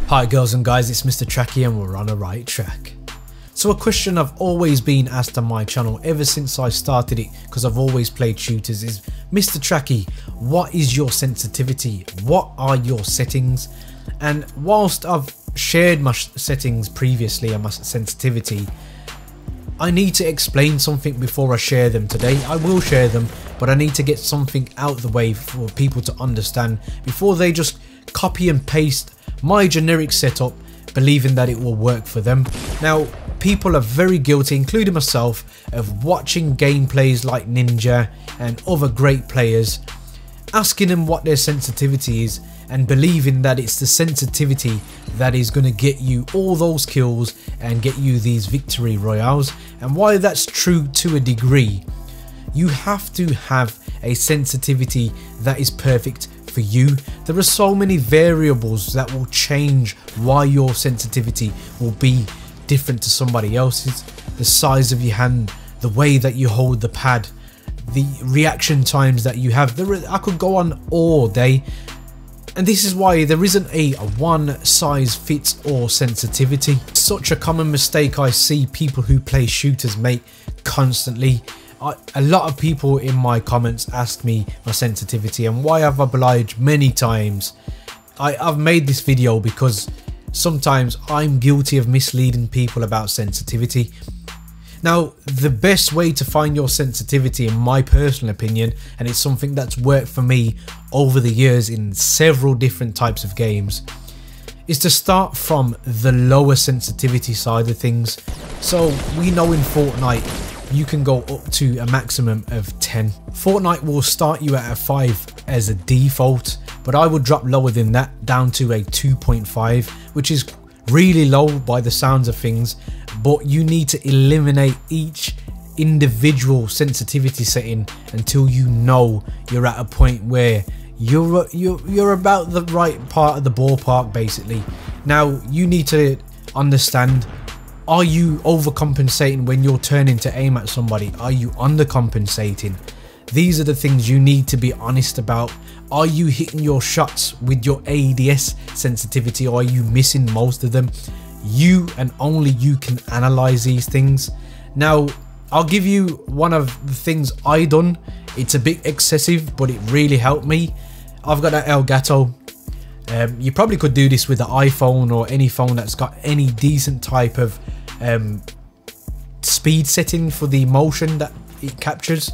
Hi girls and guys, it's Mr. Tracky and we're on the right track. So a question I've always been asked on my channel ever since I started it, because I've always played shooters, is Mr. Tracky, what is your sensitivity? What are your settings? And whilst I've shared my settings previously and my sensitivity, I need to explain something before I share them today. I will share them, but I need to get something out the way for people to understand before they just copy and paste my generic setup believing that it will work for them. Now, people are very guilty, including myself, of watching gameplays like Ninja and other great players, asking them what their sensitivity is and believing that it's the sensitivity that is going to get you all those kills and get you these victory royales. And while that's true to a degree, you have to have a sensitivity that is perfect for you. There are so many variables that will change why your sensitivity will be different to somebody else's. The size of your hand, the way that you hold the pad, the reaction times that you have. I could go on all day. And this is why there isn't a one size fits all sensitivity. Such a common mistake I see people who play shooters make constantly. A lot of people in my comments ask me my sensitivity, and why I've obliged many times. I've made this video because sometimes I'm guilty of misleading people about sensitivity. Now, the best way to find your sensitivity, in my personal opinion, and it's something that's worked for me over the years in several different types of games, is to start from the lower sensitivity side of things. So we know in Fortnite you can go up to a maximum of 10. Fortnite will start you at a 5 as a default, but I would drop lower than that down to a 2.5, which is really low by the sounds of things. But you need to eliminate each individual sensitivity setting until you know you're at a point where you're about the right part of the ballpark basically. Now you need to understand, are you overcompensating when you're turning to aim at somebody? Are you undercompensating? These are the things you need to be honest about. Are you hitting your shots with your ADS sensitivity, or are you missing most of them? You and only you can analyze these things. Now, I'll give you one of the things I done. It's a bit excessive, but it really helped me. I've got an Elgato. You probably could do this with an iPhone or any phone that's got any decent type of speed setting for the motion that it captures.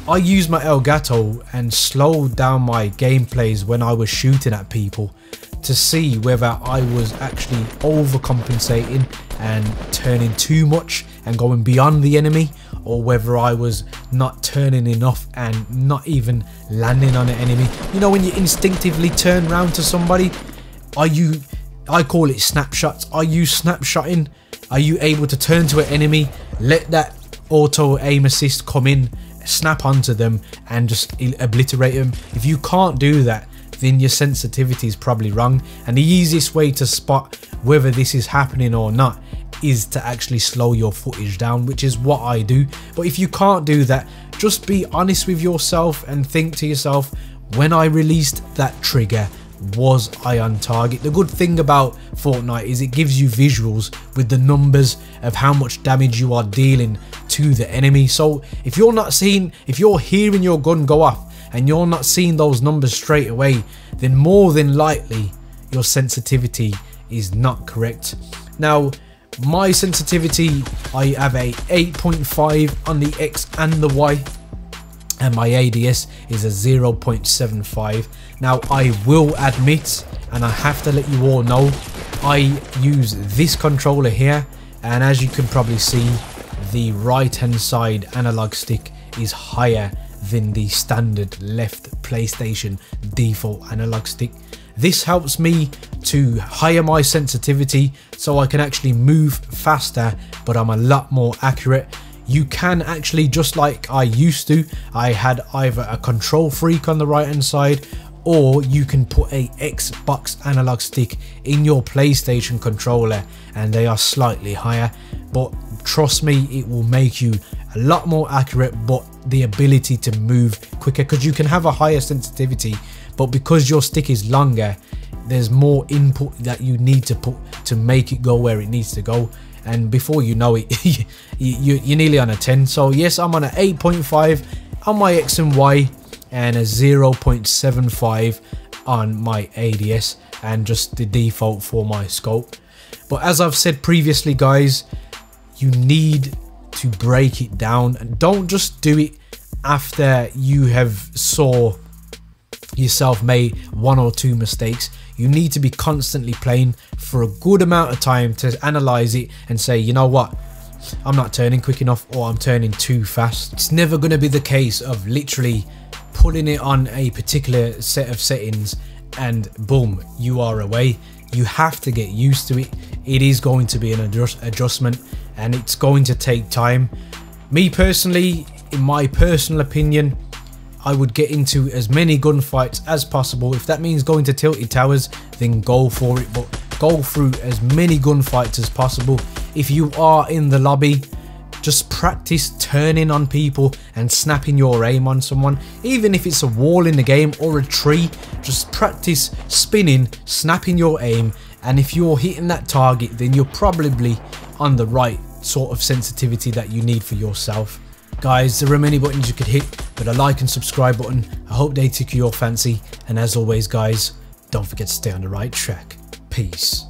I use my Elgato and slowed down my gameplays when I was shooting at people to see whether I was actually overcompensating and turning too much and going beyond the enemy, or whether I was not turning enough and not even landing on an enemy. You know, when you instinctively turn around to somebody, I call it snapshots. Are you snapshotting? Are you able to turn to an enemy, let that auto aim assist come in, snap onto them and just obliterate them? If you can't do that, then your sensitivity is probably wrong. And the easiest way to spot whether this is happening or not is to actually slow your footage down, which is what I do. But if you can't do that, just be honest with yourself and think to yourself, when I released that trigger, was I on target? The good thing about Fortnite is it gives you visuals with the numbers of how much damage you are dealing to the enemy. So if you're hearing your gun go off and you're not seeing those numbers straight away, then more than likely your sensitivity is not correct. Now, my sensitivity, I have a 8.5 on the X and the Y, and my ADS is a 0.75. Now, I will admit, and I have to let you all know, I use this controller here, and as you can probably see, the right hand side analog stick is higher than the standard left PlayStation default analog stick. This helps me to higher my sensitivity so I can actually move faster, but I'm a lot more accurate. You can actually, just like I used to, I had either a control freak on the right hand side, or you can put a Xbox analog stick in your PlayStation controller and they are slightly higher. But trust me, it will make you a lot more accurate, but the ability to move quicker, because you can have a higher sensitivity, but because your stick is longer, there's more input that you need to put to make it go where it needs to go, and before you know it you're nearly on a 10. So yes, I'm on an 8.5 on my X and Y and a 0.75 on my ADS, and just the default for my scope. But as I've said previously guys, you need to break it down, and don't just do it after you have saw yourself made 1 or 2 mistakes. You need to be constantly playing for a good amount of time to analyze it and say, you know what, I'm not turning quick enough, or I'm turning too fast. It's never going to be the case of literally putting it on a particular set of settings and boom, you are away. You have to get used to it. It is going to be an adjustment, and it's going to take time. Me personally, in my personal opinion, I would get into as many gunfights as possible. If that means going to tilted towers, then go for it, but go through as many gunfights as possible. If you are in the lobby, just practice turning on people and snapping your aim on someone. Even if it's a wall in the game or a tree, just practice spinning, snapping your aim, and if you're hitting that target, then you're probably on the right sort of sensitivity that you need for yourself. Guys, there are many buttons you could hit, but a like and subscribe button, I hope they tickle your fancy, and as always guys, don't forget to stay on the right track. Peace.